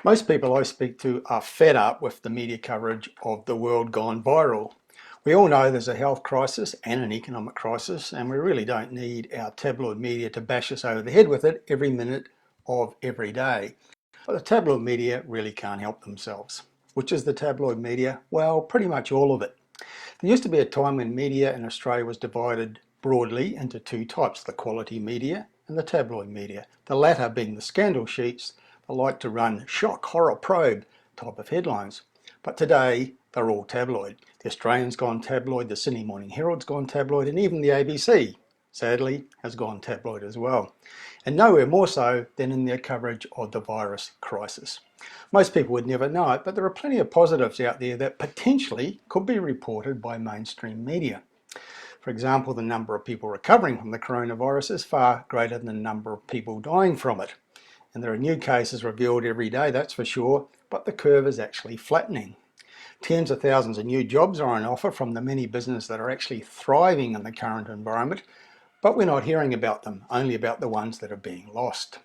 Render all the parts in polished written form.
Most people I speak to are fed up with the media coverage of the world gone viral. We all know there's a health crisis and an economic crisis, and we really don't need our tabloid media to bash us over the head with it every minute of every day. But the tabloid media really can't help themselves. Which is the tabloid media? Well, pretty much all of it. There used to be a time when media in Australia was divided broadly into two types, the quality media and the tabloid media. The latter being the scandal sheets that like to run shock, horror, probe type of headlines. But today, they're all tabloid. The Australian's gone tabloid, the Sydney Morning Herald's gone tabloid, and even the ABC, sadly, has gone tabloid as well. And nowhere more so than in their coverage of the virus crisis. Most people would never know it, but there are plenty of positives out there that potentially could be reported by mainstream media. For example, the number of people recovering from the coronavirus is far greater than the number of people dying from it. And there are new cases revealed every day, that's for sure, but the curve is actually flattening. Tens of thousands of new jobs are on offer from the many businesses that are actually thriving in the current environment, but we're not hearing about them, only about the ones that are being lost.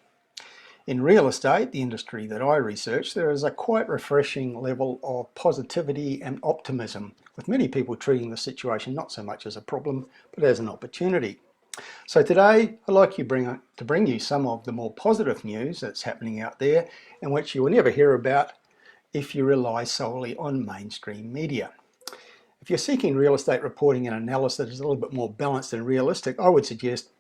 In real estate, the industry that I research, there is a quite refreshing level of positivity and optimism, with many people treating the situation not so much as a problem, but as an opportunity. So today, I'd like to bring you some of the more positive news that's happening out there, and which you will never hear about if you rely solely on mainstream media. If you're seeking real estate reporting and analysis that is a little bit more balanced and realistic, I would suggest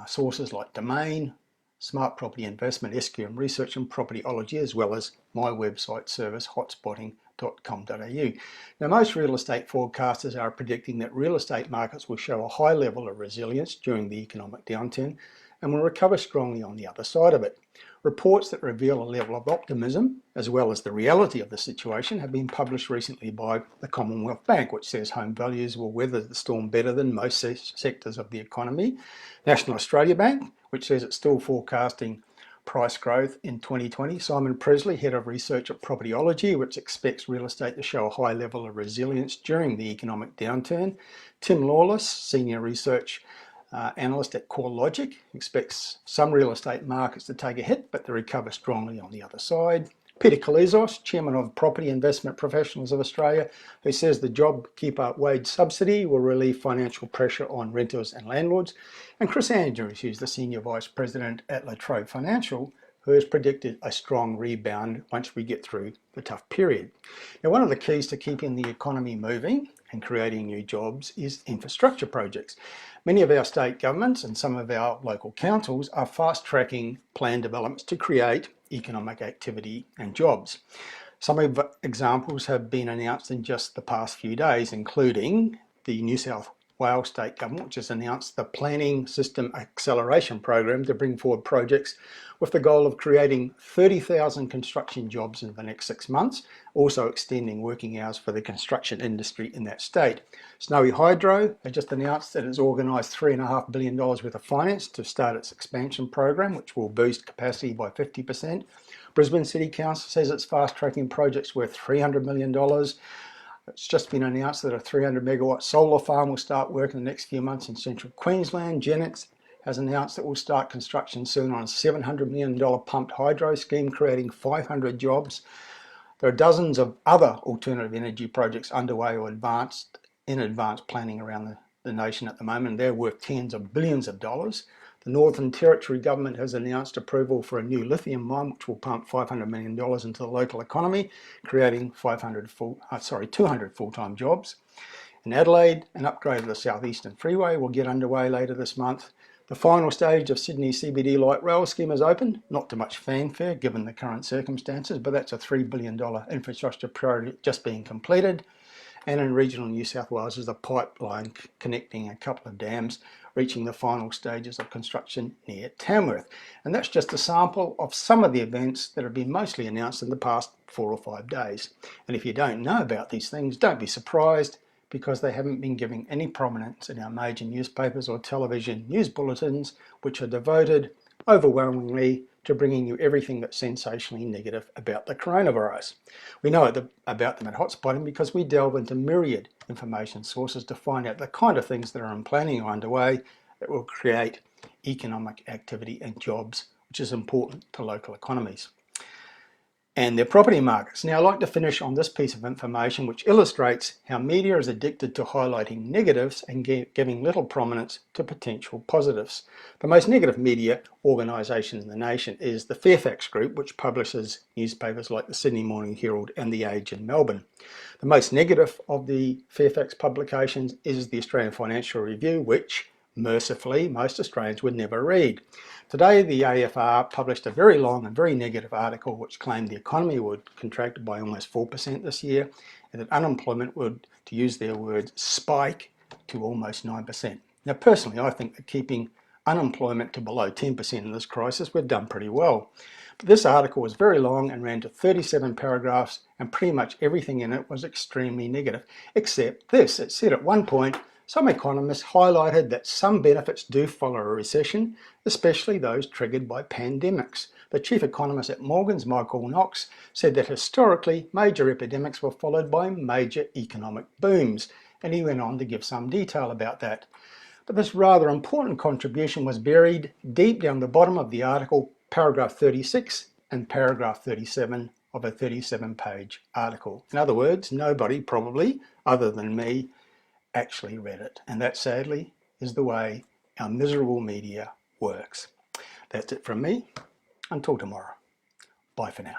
sources like Domain, Smart Property Investment, SQM Research and Propertyology, as well as my website service, hotspotting.com.au. Now, most real estate forecasters are predicting that real estate markets will show a high level of resilience during the economic downturn and will recover strongly on the other side of it. Reports that reveal a level of optimism, as well as the reality of the situation, have been published recently by the Commonwealth Bank, which says home values will weather the storm better than most sectors of the economy. National Australia Bank, which says it's still forecasting price growth in 2020. Simon Presley, head of research at Propertyology, which expects real estate to show a high level of resilience during the economic downturn. Tim Lawless, senior research analyst at CoreLogic, expects some real estate markets to take a hit, but to recover strongly on the other side. Peter Kalizos, chairman of Property Investment Professionals of Australia, who says the JobKeeper wage subsidy will relieve financial pressure on renters and landlords. And Chris Andrews, who's the senior vice president at La Trobe Financial, who has predicted a strong rebound once we get through the tough period. Now, one of the keys to keeping the economy moving and creating new jobs is infrastructure projects. Many of our state governments and some of our local councils are fast-tracking plan developments to create economic activity and jobs. Some examples have been announced in just the past few days, including the New South Wales State Government, which has announced the Planning System Acceleration Program to bring forward projects with the goal of creating 30,000 construction jobs in the next 6 months, also extending working hours for the construction industry in that state. Snowy Hydro has just announced that it's organised $3.5 billion worth of finance to start its expansion program, which will boost capacity by 50%. Brisbane City Council says it's fast-tracking projects worth $300 million. It's just been announced that a 300 megawatt solar farm will start work in the next few months in central Queensland. Genex has announced it will start construction soon on a $700 million pumped hydro scheme, creating 500 jobs. There are dozens of other alternative energy projects underway or in advanced planning around the nation at the moment. They're worth tens of billions of dollars. The Northern Territory government has announced approval for a new lithium mine, which will pump $500 million into the local economy, creating 200 full-time jobs. In Adelaide, an upgrade of the Southeastern Freeway will get underway later this month. The final stage of Sydney's CBD light rail scheme is open, not to much fanfare given the current circumstances, but that's a $3 billion infrastructure project just being completed. And in regional New South Wales is a pipeline connecting a couple of dams, reaching the final stages of construction near Tamworth. And that's just a sample of some of the events that have been mostly announced in the past 4 or 5 days. And if you don't know about these things, don't be surprised, because they haven't been given any prominence in our major newspapers or television news bulletins, which are devoted overwhelmingly to bringing you everything that's sensationally negative about the coronavirus. We know about them at Hotspotting because we delve into myriad information sources to find out the kind of things that are in planning or underway that will create economic activity and jobs, which is important to local economies. and their property markets. Now, I'd like to finish on this piece of information which illustrates how media is addicted to highlighting negatives and giving little prominence to potential positives. The most negative media organisation in the nation is the Fairfax Group, which publishes newspapers like the Sydney Morning Herald and The Age in Melbourne. The most negative of the Fairfax publications is the Australian Financial Review, which mercifully most Australians would never read. Today, the AFR published a very long and very negative article which claimed the economy would contract by almost 4% this year and that unemployment would, to use their words, spike to almost 9%. Now, personally, I think that keeping unemployment to below 10% in this crisis, we've done pretty well. But this article was very long and ran to 37 paragraphs, and pretty much everything in it was extremely negative, except this. It said at one point, some economists highlighted that some benefits do follow a recession, especially those triggered by pandemics. The chief economist at Morgan's, Michael Knox, said that historically major epidemics were followed by major economic booms, and he went on to give some detail about that. But this rather important contribution was buried deep down the bottom of the article, paragraph 36 and paragraph 37 of a 37-page article. In other words, nobody probably, other than me, actually read it. And that, sadly, is the way our miserable media works. That's it from me. Until tomorrow. Bye for now.